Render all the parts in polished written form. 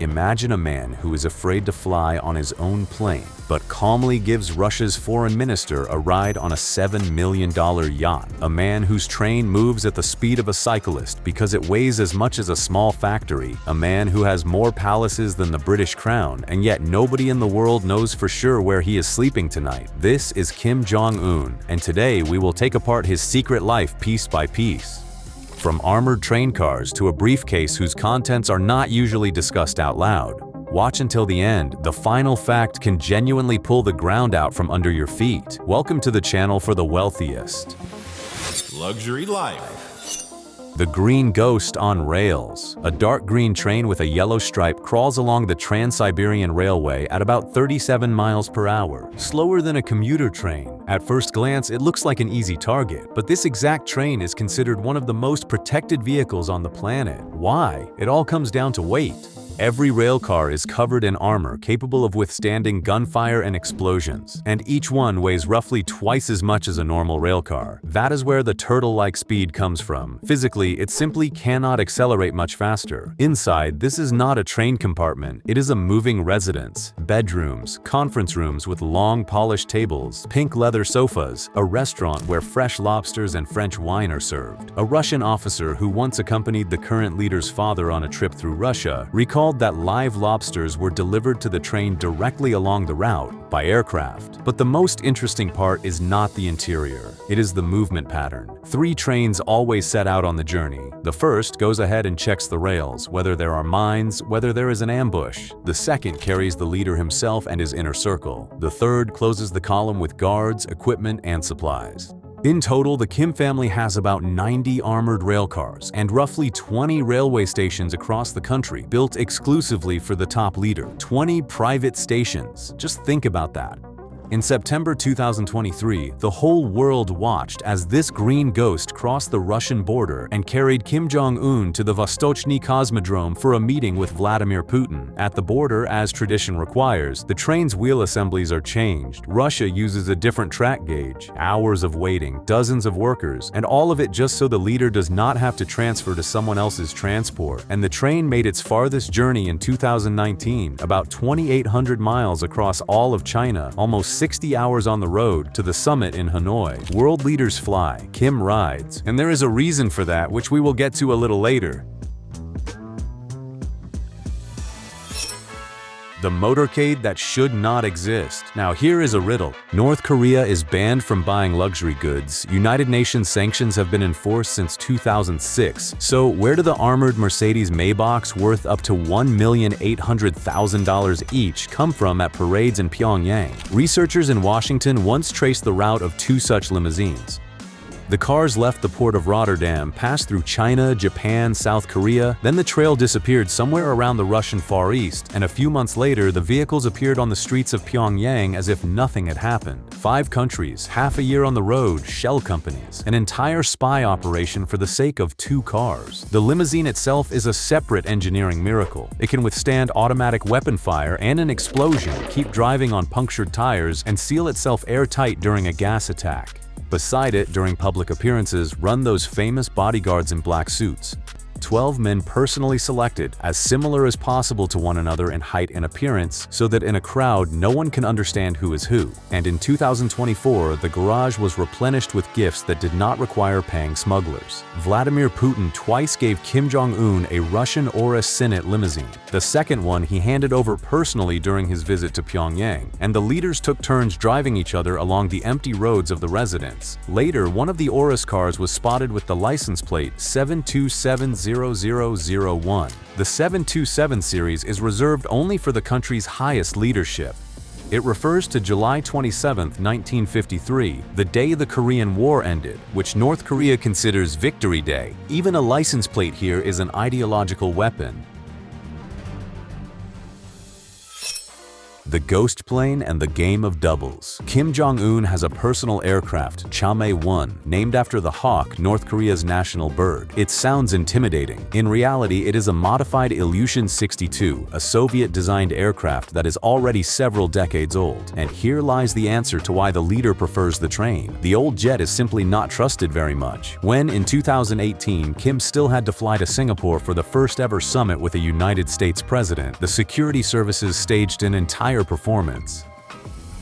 Imagine a man who is afraid to fly on his own plane, but calmly gives Russia's foreign minister a ride on a $7 million yacht. A man whose train moves at the speed of a cyclist because it weighs as much as a small factory. A man who has more palaces than the British crown, and yet nobody in the world knows for sure where he is sleeping tonight. This is Kim Jong Un, and today we will take apart his secret life piece by piece. From armored train cars to a briefcase whose contents are not usually discussed out loud. Watch until the end. The final fact can genuinely pull the ground out from under your feet. Welcome to the channel for the wealthiest. Luxury life. The Green Ghost on Rails. A dark green train with a yellow stripe crawls along the Trans-Siberian Railway at about 37 miles per hour, slower than a commuter train. At first glance, it looks like an easy target, but this exact train is considered one of the most protected vehicles on the planet. Why? It all comes down to weight. Every rail car is covered in armor capable of withstanding gunfire and explosions, and each one weighs roughly twice as much as a normal rail car. That is where the turtle-like speed comes from. Physically, it simply cannot accelerate much faster. Inside, this is not a train compartment, it is a moving residence. Bedrooms, conference rooms with long polished tables, pink leather sofas, a restaurant where fresh lobsters and French wine are served. A Russian officer who once accompanied the current leader's father on a trip through Russia recalled that live lobsters were delivered to the train directly along the route by aircraft. But the most interesting part is not the interior, it is the movement pattern. 3 trains always set out on the journey. The first goes ahead and checks the rails, whether there are mines, whether there is an ambush. The second carries the leader himself and his inner circle. The third closes the column with guards, equipment, and supplies. In total, the Kim family has about 90 armored rail cars and roughly 20 railway stations across the country built exclusively for the top leader. 20 private stations. Just think about that. In September 2023, the whole world watched as this green ghost crossed the Russian border and carried Kim Jong Un to the Vostochny Cosmodrome for a meeting with Vladimir Putin. At the border, as tradition requires, the train's wheel assemblies are changed. Russia uses a different track gauge, hours of waiting, dozens of workers, and all of it just so the leader does not have to transfer to someone else's transport. And the train made its farthest journey in 2019, about 2,800 miles across all of China, almost 60 hours on the road to the summit in Hanoi. World leaders fly, Kim rides, and there is a reason for that, which we will get to a little later. The motorcade that should not exist. Now here is a riddle. North Korea is banned from buying luxury goods. United Nations sanctions have been enforced since 2006. So where do the armored Mercedes Maybachs worth up to $1,800,000 each come from at parades in Pyongyang? Researchers in Washington once traced the route of 2 such limousines. The cars left the port of Rotterdam, passed through China, Japan, South Korea, then the trail disappeared somewhere around the Russian Far East, and a few months later the vehicles appeared on the streets of Pyongyang as if nothing had happened. 5 countries, half a year on the road, shell companies, an entire spy operation for the sake of 2 cars. The limousine itself is a separate engineering miracle. It can withstand automatic weapon fire and an explosion, keep driving on punctured tires, and seal itself airtight during a gas attack. Beside it, during public appearances, run those famous bodyguards in black suits. 12 men personally selected, as similar as possible to one another in height and appearance, so that in a crowd no one can understand who is who. And in 2024, the garage was replenished with gifts that did not require paying smugglers. Vladimir Putin twice gave Kim Jong Un a Russian Aura Senate limousine. The second one he handed over personally during his visit to Pyongyang, and the leaders took turns driving each other along the empty roads of the residence. Later, one of the Aura's cars was spotted with the license plate 7270001. The 727 series is reserved only for the country's highest leadership. It refers to July 27, 1953, the day the Korean War ended, which North Korea considers Victory Day. Even a license plate here is an ideological weapon. The ghost plane and the game of doubles. Kim Jong Un has a personal aircraft, Gourmet-1, named after the hawk, North Korea's national bird. It sounds intimidating. In reality, it is a modified Ilyushin-62, a Soviet-designed aircraft that is already several decades old. And here lies the answer to why the leader prefers the train. The old jet is simply not trusted very much. When, in 2018, Kim still had to fly to Singapore for the first ever summit with a United States president, the security services staged an entire performance.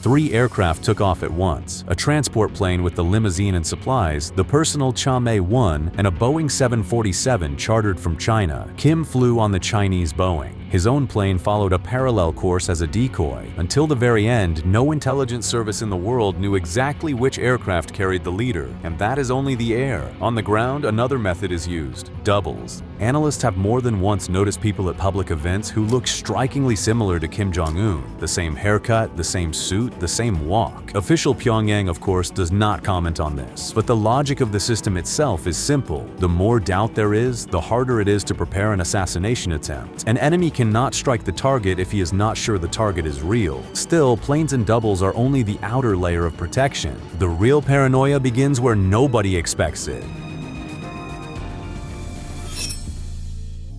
3 aircraft took off at once, a transport plane with the limousine and supplies, the personal Gourmet-1, and a Boeing 747 chartered from China. Kim flew on the Chinese Boeing. His own plane followed a parallel course as a decoy. Until the very end, no intelligence service in the world knew exactly which aircraft carried the leader, and that is only the air. On the ground, another method is used: doubles. Analysts have more than once noticed people at public events who look strikingly similar to Kim Jong Un. The same haircut, the same suit, the same walk. Official Pyongyang, of course, does not comment on this, but the logic of the system itself is simple. The more doubt there is, the harder it is to prepare an assassination attempt. An enemy cannot strike the target if he is not sure the target is real. Still, planes and doubles are only the outer layer of protection. The real paranoia begins where nobody expects it.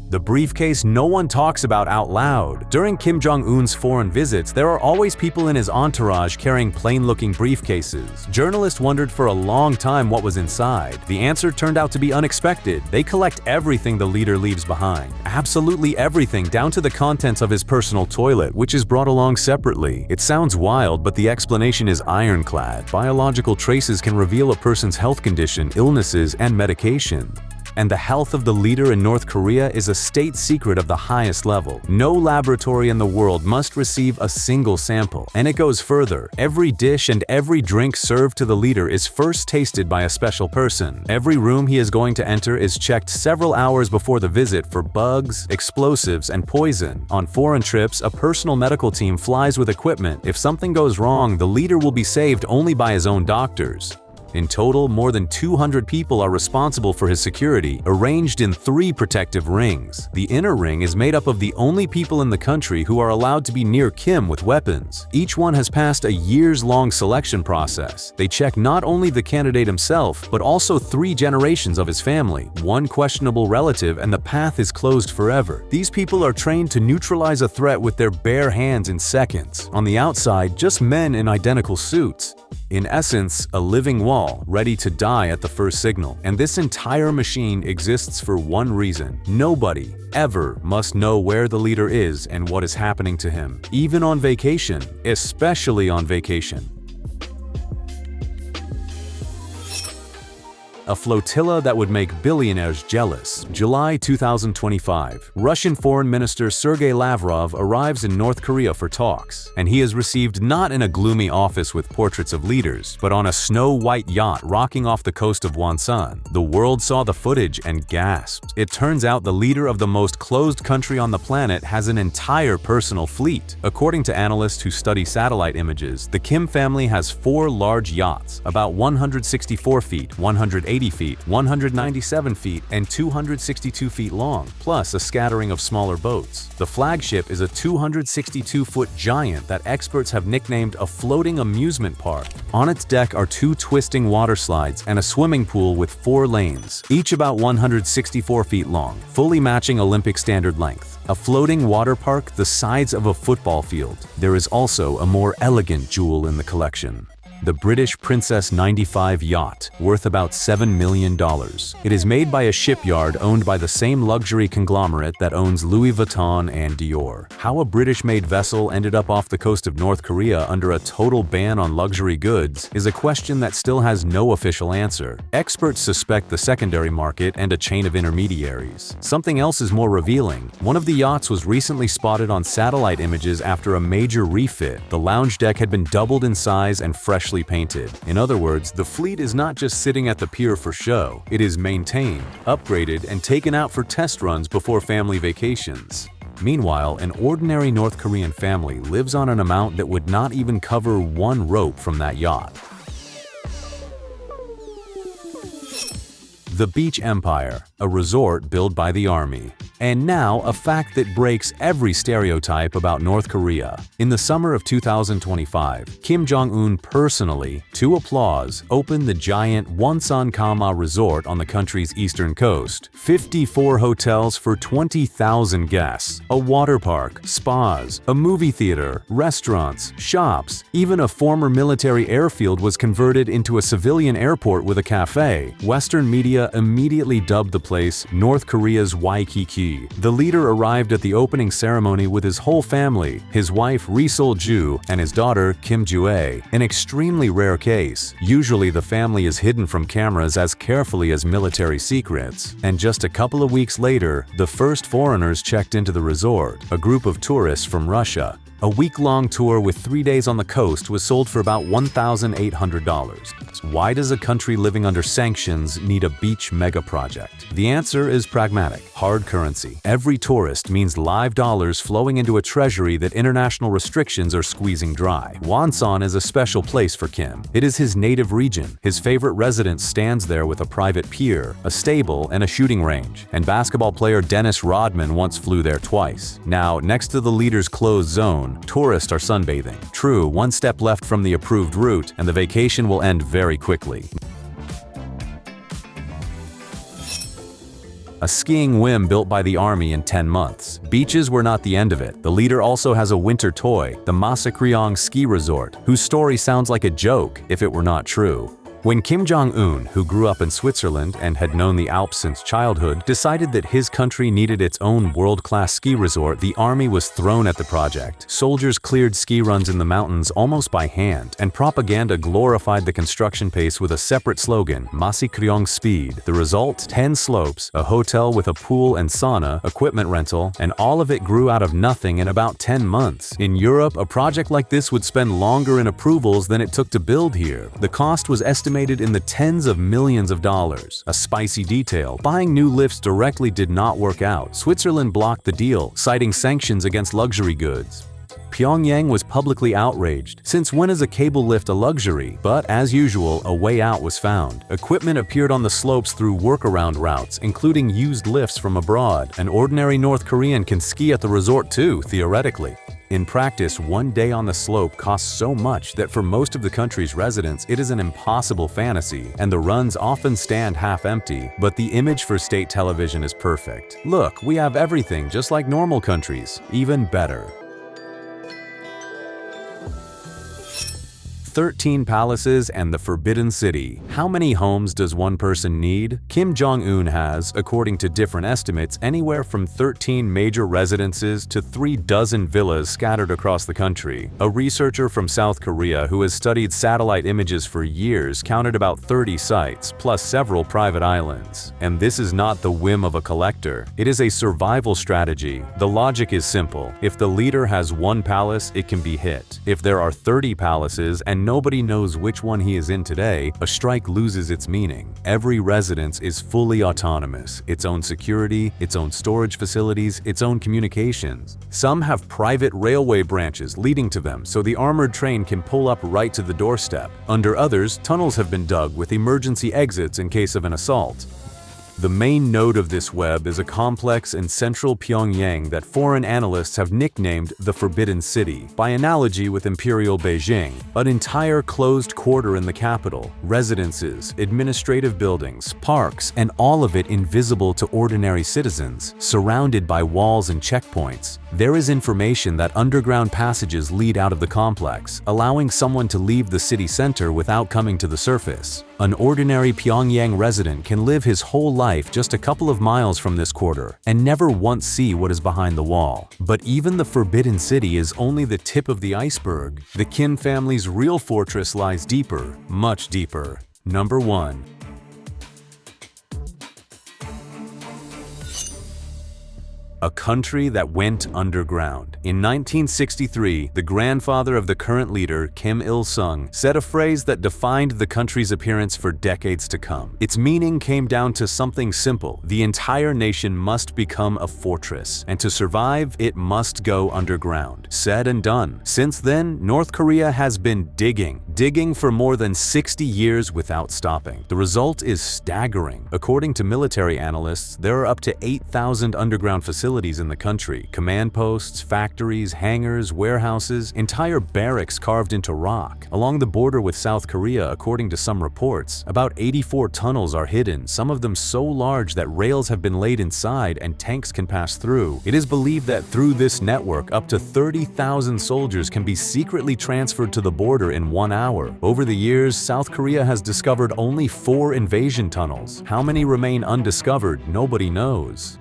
The briefcase no one talks about out loud. During Kim Jong Un's foreign visits, there are always people in his entourage carrying plain-looking briefcases. Journalists wondered for a long time what was inside. The answer turned out to be unexpected. They collect everything the leader leaves behind. Absolutely everything, down to the contents of his personal toilet, which is brought along separately. It sounds wild, but the explanation is ironclad. Biological traces can reveal a person's health condition, illnesses, and medication. And the health of the leader in North Korea is a state secret of the highest level. No laboratory in the world must receive a single sample. And it goes further. Every dish and every drink served to the leader is first tasted by a special person. Every room he is going to enter is checked several hours before the visit for bugs, explosives, and poison. On foreign trips, a personal medical team flies with equipment. If something goes wrong, the leader will be saved only by his own doctors. In total, more than 200 people are responsible for his security, arranged in 3 protective rings. The inner ring is made up of the only people in the country who are allowed to be near Kim with weapons. Each one has passed a years-long selection process. They check not only the candidate himself, but also 3 generations of his family, 1 questionable relative, and the path is closed forever. These people are trained to neutralize a threat with their bare hands in seconds. On the outside, just men in identical suits. In essence, a living wall, ready to die at the first signal. And this entire machine exists for one reason. Nobody, ever, must know where the leader is and what is happening to him. Even on vacation, especially on vacation. A flotilla that would make billionaires jealous. July 2025. Russian Foreign Minister Sergei Lavrov arrives in North Korea for talks, and he is received not in a gloomy office with portraits of leaders, but on a snow-white yacht rocking off the coast of Wonsan. The world saw the footage and gasped. It turns out the leader of the most closed country on the planet has an entire personal fleet. According to analysts who study satellite images, the Kim family has 4 large yachts, about 164 feet, 180 feet, 197 feet, and 262 feet long, plus a scattering of smaller boats. The flagship is a 262-foot giant that experts have nicknamed a floating amusement park. On its deck are 2 twisting water slides and a swimming pool with 4 lanes, each about 164 feet long, fully matching Olympic standard length. A floating water park the size of a football field. There is also a more elegant jewel in the collection. The British Princess 95 yacht, worth about $7 million. It is made by a shipyard owned by the same luxury conglomerate that owns Louis Vuitton and Dior. How a British-made vessel ended up off the coast of North Korea under a total ban on luxury goods is a question that still has no official answer. Experts suspect the secondary market and a chain of intermediaries. Something else is more revealing. One of the yachts was recently spotted on satellite images after a major refit. The lounge deck had been doubled in size and freshly painted. In other words, the fleet is not just sitting at the pier for show. It is maintained, upgraded, and taken out for test runs before family vacations. Meanwhile, an ordinary North Korean family lives on an amount that would not even cover 1 rope from that yacht. The Beach Empire, a resort built by the army. And now, a fact that breaks every stereotype about North Korea. In the summer of 2025, Kim Jong Un personally, to applause, opened the giant Wonsan-kama resort on the country's eastern coast. 54 hotels for 20,000 guests, a water park, spas, a movie theater, restaurants, shops. Even a former military airfield was converted into a civilian airport with a cafe. Western media immediately dubbed the place North Korea's Waikiki. The leader arrived at the opening ceremony with his whole family, his wife Ri Sol-ju and his daughter Kim Ju-ae, an extremely rare case. Usually the family is hidden from cameras as carefully as military secrets. And just a couple of weeks later, the first foreigners checked into the resort, a group of tourists from Russia. A week-long tour with 3 days on the coast was sold for about $1,800. Why does a country living under sanctions need a beach mega project? The answer is pragmatic: hard currency. Every tourist means live dollars flowing into a treasury that international restrictions are squeezing dry. Wonsan is a special place for Kim. It is his native region. His favorite residence stands there with a private pier, a stable, and a shooting range. And basketball player Dennis Rodman once flew there twice. Now, next to the leader's closed zone, tourists are sunbathing. True, one step left from the approved route, and the vacation will end very quickly. A skiing whim built by the army in 10 months. Beaches were not the end of it. The leader also has a winter toy, the Masakryong ski resort, whose story sounds like a joke if it were not true. When Kim Jong Un, who grew up in Switzerland and had known the Alps since childhood, decided that his country needed its own world-class ski resort, the army was thrown at the project. Soldiers cleared ski runs in the mountains almost by hand, and propaganda glorified the construction pace with a separate slogan, Masakryong Speed. The result? 10 slopes, a hotel with a pool and sauna, equipment rental, and all of it grew out of nothing in about 10 months. In Europe, a project like this would spend longer in approvals than it took to build here. The cost was estimated in the tens of millions of dollars. A spicy detail: buying new lifts directly did not work out. Switzerland blocked the deal, citing sanctions against luxury goods. Pyongyang was publicly outraged. Since when is a cable lift a luxury? But as usual, a way out was found. Equipment appeared on the slopes through workaround routes, including used lifts from abroad. An ordinary North Korean can ski at the resort too, theoretically. In practice, 1 day on the slope costs so much that for most of the country's residents, it is an impossible fantasy, and the runs often stand half empty, but the image for state television is perfect. Look, we have everything just like normal countries, even better. 13 palaces and the Forbidden City. How many homes does one person need? Kim Jong Un has, according to different estimates, anywhere from 13 major residences to 36 villas scattered across the country. A researcher from South Korea who has studied satellite images for years counted about 30 sites, plus several private islands. And this is not the whim of a collector. It is a survival strategy. The logic is simple. If the leader has one palace, it can be hit. If there are 30 palaces and nobody knows which one he is in today, a strike loses its meaning. Every residence is fully autonomous, its own security, its own storage facilities, its own communications. Some have private railway branches leading to them so the armored train can pull up right to the doorstep. Under others, tunnels have been dug with emergency exits in case of an assault. The main node of this web is a complex in central Pyongyang that foreign analysts have nicknamed the Forbidden City, by analogy with Imperial Beijing, an entire closed quarter in the capital, residences, administrative buildings, parks, and all of it invisible to ordinary citizens, surrounded by walls and checkpoints. There is information that underground passages lead out of the complex, allowing someone to leave the city center without coming to the surface. An ordinary Pyongyang resident can live his whole life just a couple of miles from this quarter and never once see what is behind the wall. But even the Forbidden City is only the tip of the iceberg. The Kim family's real fortress lies deeper, much deeper. Number 1. A country that went underground. In 1963, the grandfather of the current leader, Kim Il-sung, said a phrase that defined the country's appearance for decades to come. Its meaning came down to something simple: the entire nation must become a fortress, and to survive, it must go underground. Said and done. Since then, North Korea has been digging digging for more than 60 years without stopping. The result is staggering. According to military analysts, there are up to 8,000 underground facilities in the country. Command posts, factories, hangars, warehouses, entire barracks carved into rock. Along the border with South Korea, according to some reports, about 84 tunnels are hidden, some of them so large that rails have been laid inside and tanks can pass through. It is believed that through this network, up to 30,000 soldiers can be secretly transferred to the border in 1 hour. Over the years, South Korea has discovered only 4 invasion tunnels. How many remain undiscovered, nobody knows.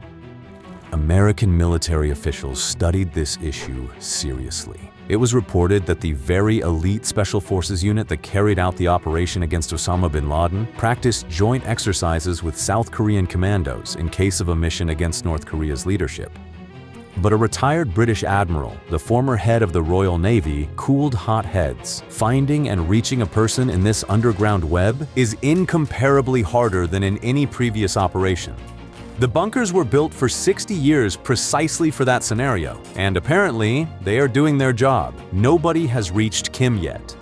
American military officials studied this issue seriously. It was reported that the very elite Special Forces unit that carried out the operation against Osama bin Laden practiced joint exercises with South Korean commandos in case of a mission against North Korea's leadership. But a retired British admiral, the former head of the Royal Navy, cooled hot heads. Finding and reaching a person in this underground web is incomparably harder than in any previous operation. The bunkers were built for 60 years precisely for that scenario, and apparently, they are doing their job. Nobody has reached Kim yet.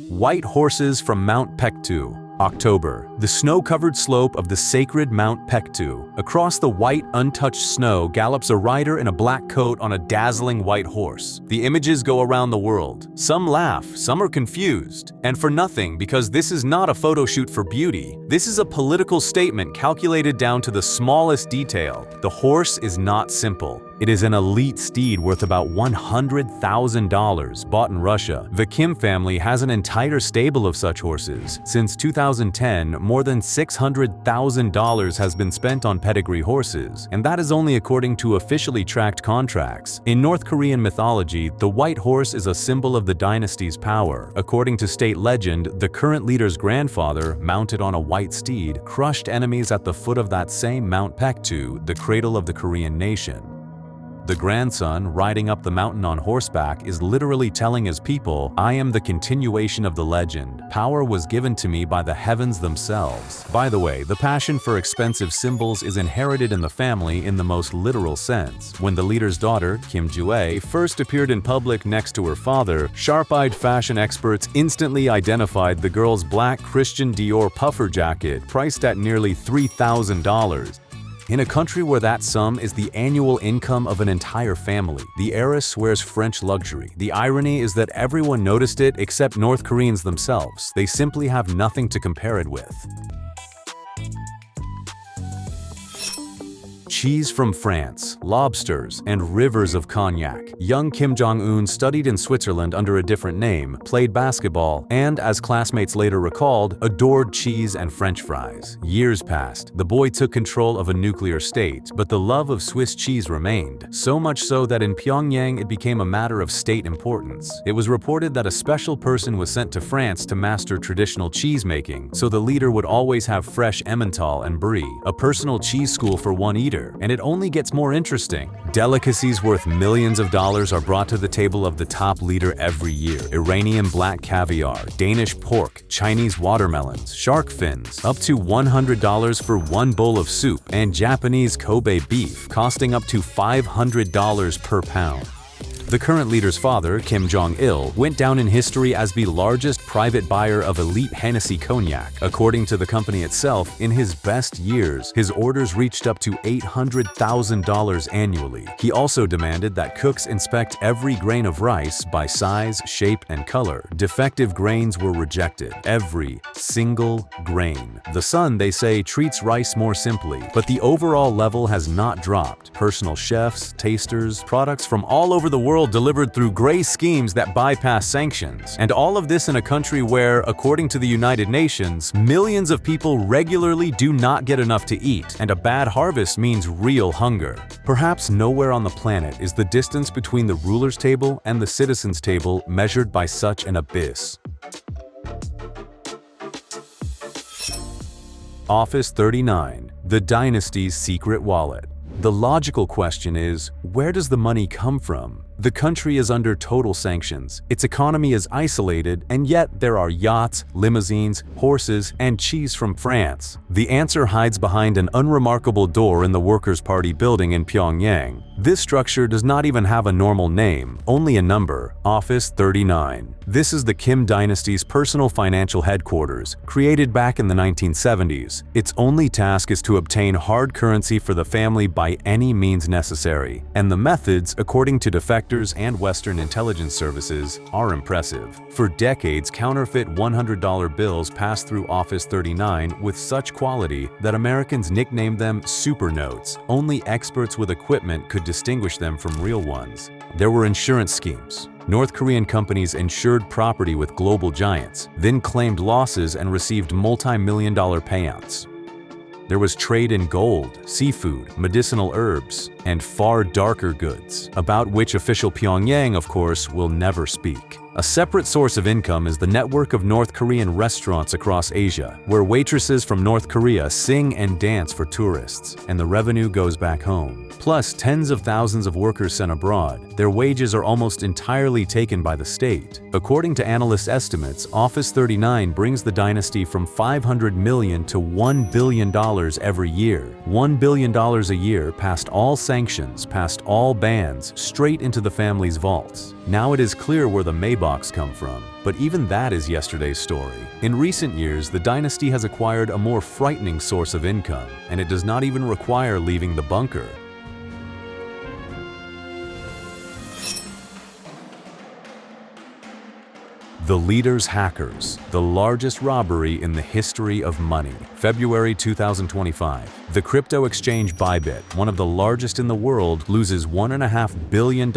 White horses from Mount Pektu. October. The snow-covered slope of the sacred Mount Pektu. Across the white, untouched snow gallops a rider in a black coat on a dazzling white horse. The images go around the world. Some laugh, some are confused. And for nothing, because this is not a photo shoot for beauty. This is a political statement calculated down to the smallest detail. The horse is not simple. It is an elite steed worth about $100,000 bought in Russia. The Kim family has an entire stable of such horses. Since 2010, more than $600,000 has been spent on pedigree horses, and that is only according to officially tracked contracts. In North Korean mythology, the white horse is a symbol of the dynasty's power. According to state legend, the current leader's grandfather, mounted on a white steed, crushed enemies at the foot of that same Mount Pektu, the cradle of the Korean nation. The grandson, riding up the mountain on horseback, is literally telling his people, "I am the continuation of the legend. Power was given to me by the heavens themselves." By the way, the passion for expensive symbols is inherited in the family in the most literal sense. When the leader's daughter, Kim Jong Un, first appeared in public next to her father, sharp-eyed fashion experts instantly identified the girl's black Christian Dior puffer jacket, priced at nearly $3,000. In a country where that sum is the annual income of an entire family, the heiress wears French luxury. The irony is that everyone noticed it except North Koreans themselves. They simply have nothing to compare it with. Cheese from France, lobsters, and rivers of cognac. Young Kim Jong Un studied in Switzerland under a different name, played basketball, and, as classmates later recalled, adored cheese and French fries. Years passed. The boy took control of a nuclear state, but the love of Swiss cheese remained. So much so that in Pyongyang it became a matter of state importance. It was reported that a special person was sent to France to master traditional cheese making, so the leader would always have fresh Emmental and Brie, a personal cheese school for one eater. And it only gets more interesting. Delicacies worth millions of dollars are brought to the table of the top leader every year. Iranian black caviar, Danish pork, Chinese watermelons, shark fins, up to $100 for one bowl of soup, and Japanese Kobe beef, costing up to $500 per pound. The current leader's father, Kim Jong Un, went down in history as the largest private buyer of elite Hennessy cognac. According to the company itself, in his best years, his orders reached up to $800,000 annually. He also demanded that cooks inspect every grain of rice by size, shape, and color. Defective grains were rejected. Every single grain. The sun, they say, treats rice more simply, but the overall level has not dropped. Personal chefs, tasters, products from all over the world delivered through gray schemes that bypass sanctions. And all of this in a country where, according to the United Nations, millions of people regularly do not get enough to eat, and a bad harvest means real hunger. Perhaps nowhere on the planet is the distance between the ruler's table and the citizen's table measured by such an abyss. Office 39, the dynasty's secret wallet. The logical question is, where does the money come from? The country is under total sanctions, its economy is isolated, and yet there are yachts, limousines, horses, and cheese from France. The answer hides behind an unremarkable door in the Workers' Party building in Pyongyang. This structure does not even have a normal name, only a number, Office 39. This is the Kim dynasty's personal financial headquarters, created back in the 1970s. Its only task is to obtain hard currency for the family by any means necessary, and the methods, according to defectors and Western intelligence services, are impressive. For decades, counterfeit $100 bills passed through Office 39 with such quality that Americans nicknamed them super notes. Only experts with equipment could distinguish them from real ones. There were insurance schemes. North Korean companies insured property with global giants, then claimed losses and received multi-million-dollar payouts. There was trade in gold, seafood, medicinal herbs, and far darker goods, about which official Pyongyang, of course, will never speak. A separate source of income is the network of North Korean restaurants across Asia, where waitresses from North Korea sing and dance for tourists, and the revenue goes back home. Plus, tens of thousands of workers sent abroad. Their wages are almost entirely taken by the state. According to analyst estimates, Office 39 brings the dynasty from $500 million to $1 billion every year. $1 billion a year past all sanctions, past all bans, straight into the family's vaults. Now it is clear where the Maybachs come from, but even that is yesterday's story. In recent years, the dynasty has acquired a more frightening source of income, and it does not even require leaving the bunker. The leader's hackers, the largest robbery in the history of money. February 2025. The crypto exchange Bybit, one of the largest in the world, loses $1.5 billion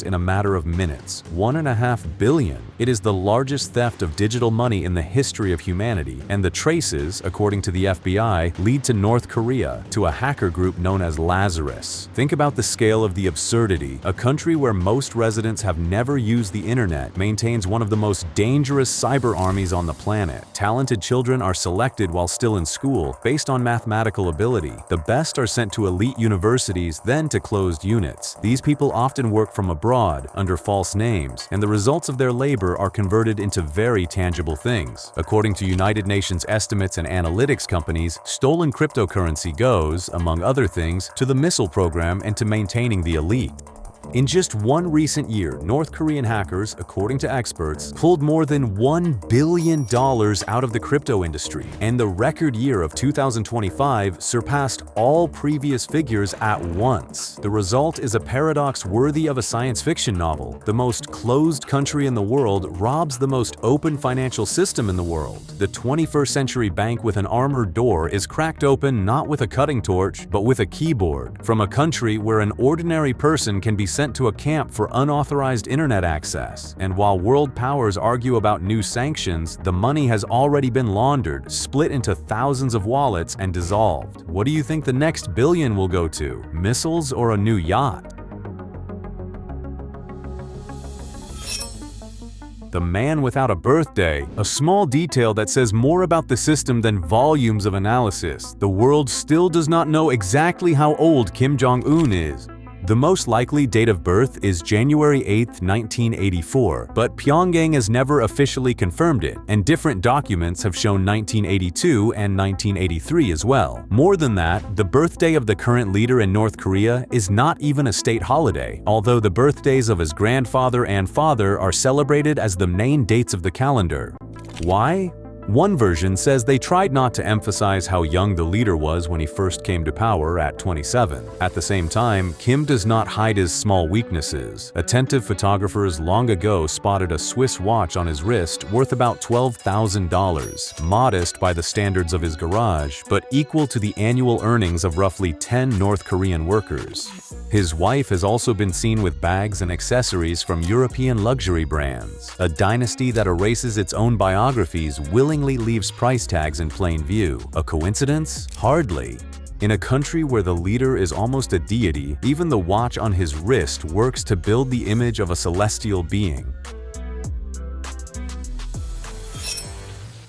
in a matter of minutes. $1.5 billion. It is the largest theft of digital money in the history of humanity, and the traces, according to the FBI, lead to North Korea, to a hacker group known as Lazarus. Think about the scale of the absurdity. A country where most residents have never used the internet maintains one of the most dangerous cyber armies on the planet. Talented children are selected while still in school based on mathematical ability. The best are sent to elite universities, then to closed units. These people often work from abroad, under false names, and the results of their labor are converted into very tangible things. According to United Nations estimates and analytics companies, stolen cryptocurrency goes, among other things, to the missile program and to maintaining the elite. In just one recent year, North Korean hackers, according to experts, pulled more than $1 billion out of the crypto industry, and the record year of 2025 surpassed all previous figures at once. The result is a paradox worthy of a science fiction novel. The most closed country in the world robs the most open financial system in the world. The 21st century bank with an armored door is cracked open not with a cutting torch, but with a keyboard, from a country where an ordinary person can be sent to a camp for unauthorized internet access. And while world powers argue about new sanctions, the money has already been laundered, split into thousands of wallets, and dissolved. What do you think the next billion will go to? Missiles or a new yacht? The man without a birthday, a small detail that says more about the system than volumes of analysis. The world still does not know exactly how old Kim Jong Un is. The most likely date of birth is January 8, 1984, but Pyongyang has never officially confirmed it, and different documents have shown 1982 and 1983 as well. More than that, the birthday of the current leader in North Korea is not even a state holiday, although the birthdays of his grandfather and father are celebrated as the main dates of the calendar. Why? One version says they tried not to emphasize how young the leader was when he first came to power at 27. At the same time, Kim does not hide his small weaknesses. Attentive photographers long ago spotted a Swiss watch on his wrist worth about $12,000, modest by the standards of his garage, but equal to the annual earnings of roughly 10 North Korean workers. His wife has also been seen with bags and accessories from European luxury brands. A dynasty that erases its own biographies willingly leaves price tags in plain view. A coincidence? Hardly. In a country where the leader is almost a deity, even the watch on his wrist works to build the image of a celestial being.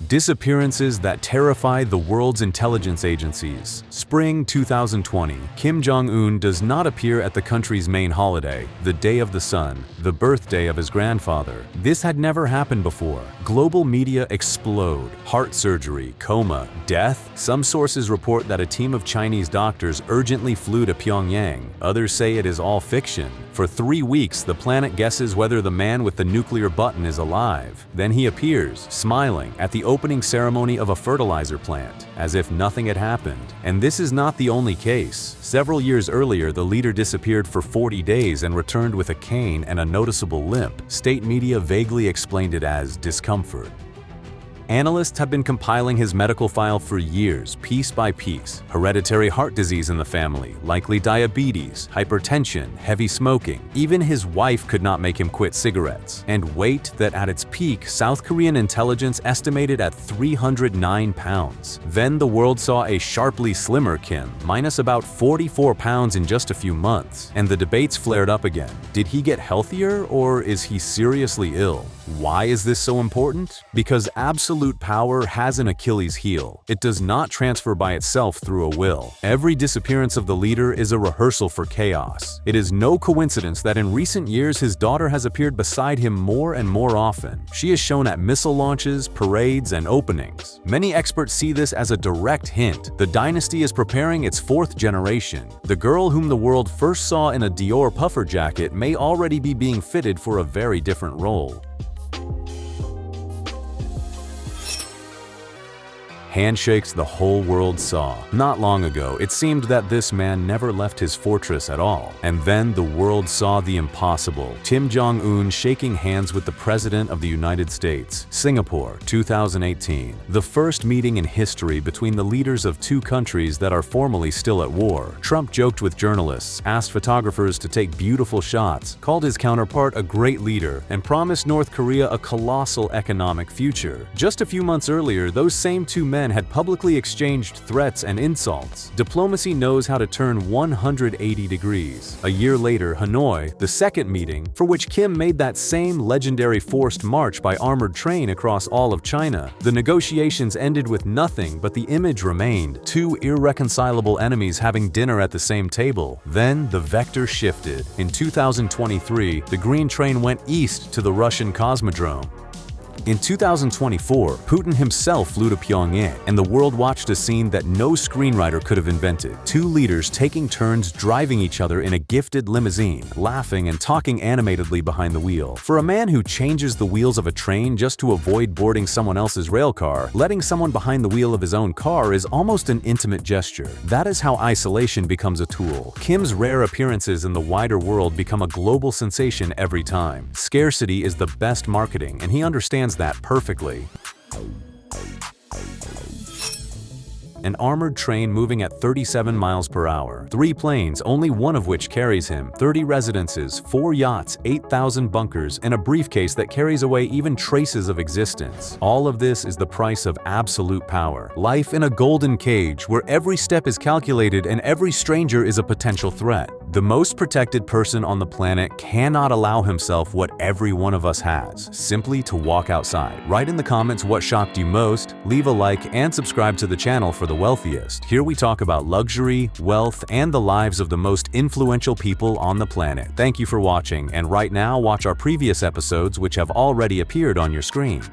Disappearances that terrified the world's intelligence agencies. Spring 2020, Kim Jong Un does not appear at the country's main holiday, the Day of the Sun, the birthday of his grandfather. This had never happened before. Global media explode. Heart surgery, coma, death. Some sources report that a team of Chinese doctors urgently flew to Pyongyang. Others say it is all fiction. For 3 weeks, the planet guesses whether the man with the nuclear button is alive. Then he appears, smiling, at the opening ceremony of a fertilizer plant, as if nothing had happened. And this is not the only case. Several years earlier, the leader disappeared for 40 days and returned with a cane and a noticeable limp. State media vaguely explained it as discomfort. Analysts have been compiling his medical file for years, piece by piece. Hereditary heart disease in the family, likely diabetes, hypertension, heavy smoking. Even his wife could not make him quit cigarettes. And weight that at its peak, South Korean intelligence estimated at 309 pounds. Then the world saw a sharply slimmer Kim, minus about 44 pounds in just a few months. And the debates flared up again. Did he get healthier, or is he seriously ill? Why is this so important? Because absolute power has an Achilles heel. It does not transfer by itself through a will. Every disappearance of the leader is a rehearsal for chaos. It is no coincidence that in recent years his daughter has appeared beside him more and more often. She is shown at missile launches, parades, and openings. Many experts see this as a direct hint. The dynasty is preparing its 4th generation. The girl whom the world first saw in a Dior puffer jacket may already be being fitted for a very different role. Handshakes the whole world saw. Not long ago, it seemed that this man never left his fortress at all. And then the world saw the impossible. Kim Jong Un shaking hands with the President of the United States. Singapore, 2018. The first meeting in history between the leaders of 2 countries that are formally still at war. Trump joked with journalists, asked photographers to take beautiful shots, called his counterpart a great leader, and promised North Korea a colossal economic future. Just a few months earlier, those same 2 men had publicly exchanged threats and insults. Diplomacy knows how to turn 180 degrees. A year later, Hanoi, the second meeting, for which Kim made that same legendary forced march by armored train across all of China. The negotiations ended with nothing, but the image remained. 2 irreconcilable enemies having dinner at the same table. Then the vector shifted. In 2023, the green train went east to the Russian cosmodrome. In 2024, Putin himself flew to Pyongyang, and the world watched a scene that no screenwriter could have invented. 2 leaders taking turns driving each other in a gifted limousine, laughing and talking animatedly behind the wheel. For a man who changes the wheels of a train just to avoid boarding someone else's rail car, letting someone behind the wheel of his own car is almost an intimate gesture. That is how isolation becomes a tool. Kim's rare appearances in the wider world become a global sensation every time. Scarcity is the best marketing, and he understands that perfectly. An armored train moving at 37 miles per hour, 3 planes, only one of which carries him, 30 residences, 4 yachts, 8,000 bunkers, and a briefcase that carries away even traces of existence. All of this is the price of absolute power. Life in a golden cage where every step is calculated and every stranger is a potential threat. The most protected person on the planet cannot allow himself what every one of us has, simply to walk outside. Write in the comments what shocked you most, leave a like, and subscribe to the channel for the wealthiest. Here we talk about luxury, wealth, and the lives of the most influential people on the planet. Thank you for watching, and right now watch our previous episodes which have already appeared on your screen.